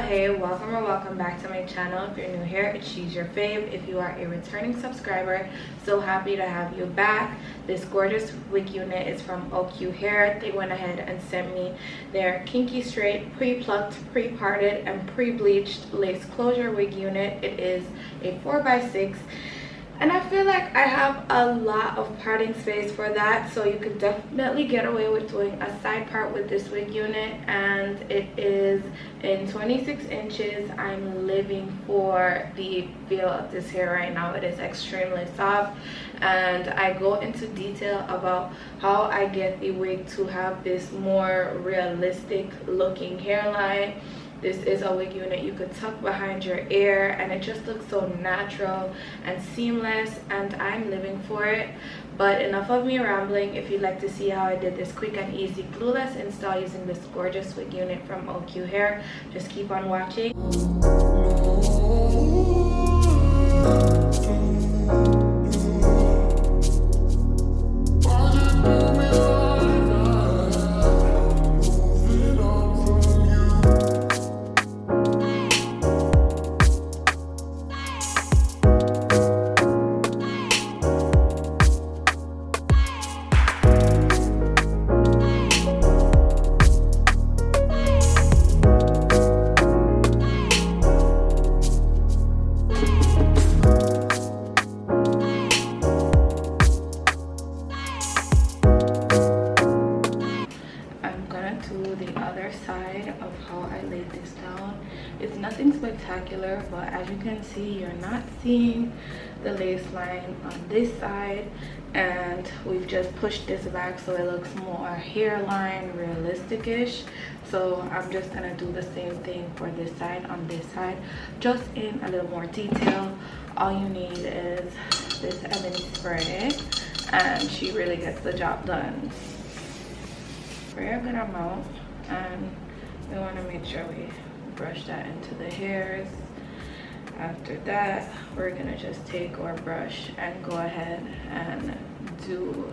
Hey, welcome or welcome back to my channel. If you're new here, she's your fave. If you are a returning subscriber, so happy to have you back. This gorgeous wig unit is from 𝐎𝐸 Hair. They went ahead and sent me their Kinky Straight pre-plucked, pre-parted, and pre-bleached lace closure wig unit. It is a 4x6. And I feel like I have a lot of parting space for that, so you could definitely get away with doing a side part with this wig unit. And it is in 26 inches. I'm living for the feel of this hair right now. It is extremely soft, and I go into detail about how I get the wig to have this more realistic looking hairline. This is a wig unit you could tuck behind your ear, and it just looks so natural and seamless, and I'm living for it. But enough of me rambling. If you'd like to see how I did this quick and easy glueless install using this gorgeous wig unit from 𝐎𝐸 Hair, just keep on watching. It's nothing spectacular, but as you can see, you're not seeing the lace line on this side, and we've just pushed this back so it looks more hairline realistic-ish. So I'm just gonna do the same thing for this side on this side, just in a little more detail. All you need is this ebony spray, and she really gets the job done. Spray a good amount, and we want to make sure we brush that into the hairs. After that, we're gonna just take our brush and go ahead and do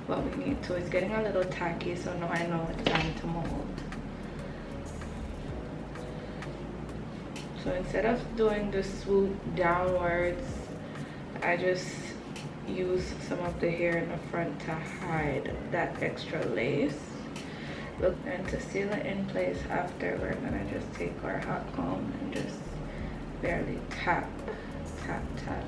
what we need to. It's getting a little tacky, so now I know it's time to mold. So instead of doing the swoop downwards, I just use some of the hair in the front to hide that extra lace. Look, and to seal it in place after, we're gonna just take our hot comb and just barely tap, tap, tap.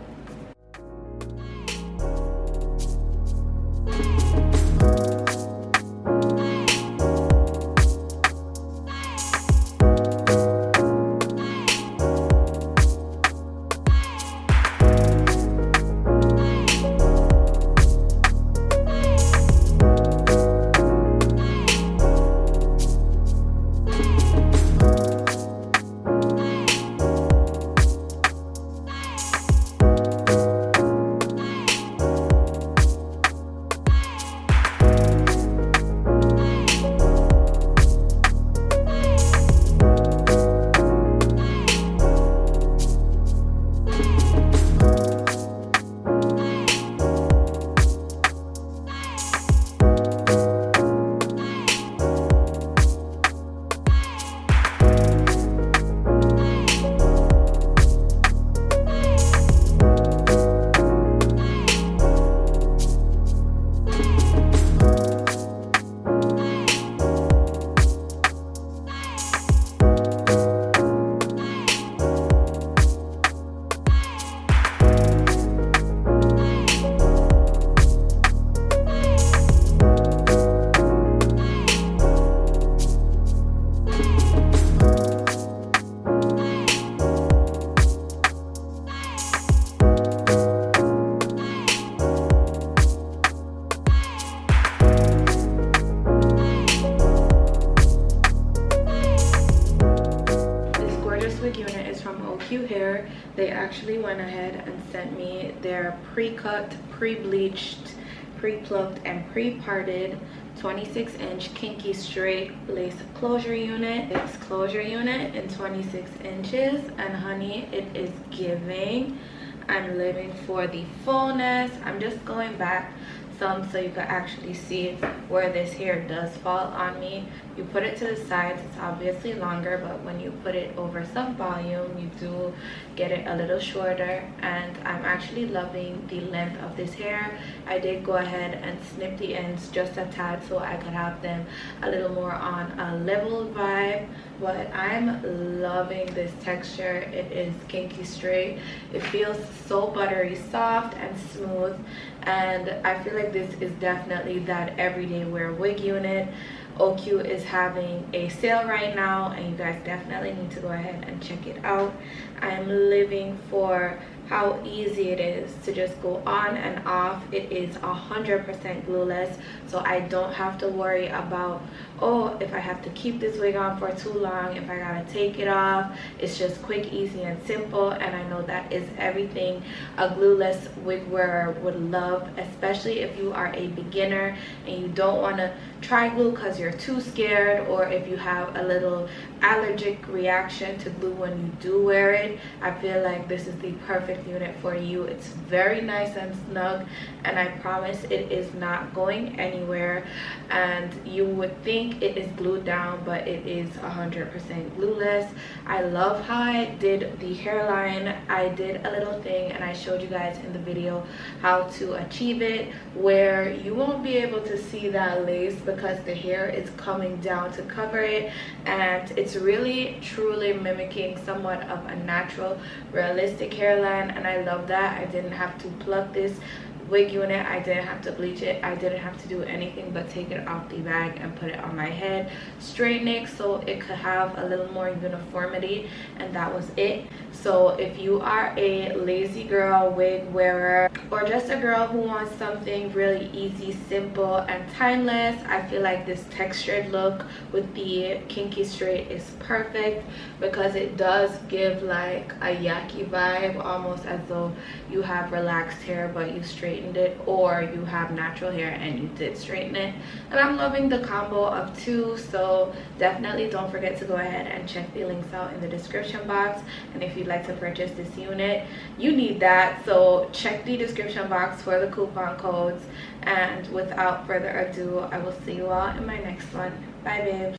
𝐎𝐸 Hair. They actually went ahead and sent me their pre-cut, pre-bleached, pre-plucked, and pre-parted 26-inch Kinky Straight lace closure unit. It's closure unit in 26 inches, and honey, it is giving. I'm living for the fullness. I'm just going back some so you can actually see where this hair does fall on me. You put it to the sides, it's obviously longer, but when you put it over some volume, you do get it a little shorter. And I'm actually loving the length of this hair. I did go ahead and snip the ends just a tad so I could have them a little more on a level vibe, but I'm loving this texture. It is Kinky Straight. It feels so buttery soft and smooth, and I feel like this is definitely that everyday wear wig unit. 𝐻𝐸 is having a sale right now, and you guys definitely need to go ahead and check it out. I'm living for how easy it is to just go on and off. It is 100% glueless, so I don't have to worry about, oh, if I have to keep this wig on for too long, if I gotta take it off. It's just quick, easy, and simple, and I know that is everything a glueless wig wearer would love, especially if you are a beginner and you don't want to try glue because you're too scared, or if you have a little allergic reaction to glue when you do wear it. I feel like this is the perfect unit for you. It's very nice and snug, and I promise it is not going anywhere. And you would think it is glued down, but it is 100% glueless. I love how I did the hairline. I did a little thing and I showed you guys in the video how to achieve it, where you won't be able to see that lace because the hair is coming down to cover it, and it's really truly mimicking somewhat of a natural, realistic hairline. And I love that. I didn't have to pluck this wig unit, I didn't have to bleach it, I didn't have to do anything but take it off the bag and put it on my head, straighten it so it could have a little more uniformity, and that was it. So if you are a lazy girl wig wearer, or just a girl who wants something really easy, simple, and timeless, I feel like this textured look with the Kinky Straight is perfect, because it does give like a Yaki vibe, almost as though you have relaxed hair but you straightened it, or you have natural hair and you did straighten it. And I'm loving the combo of two, so definitely don't forget to go ahead and check the links out in the description box. And if you'd like to purchase this unit, you need that, so check the description box for the coupon codes. And without further ado, I will see you all in my next one. Bye, babes.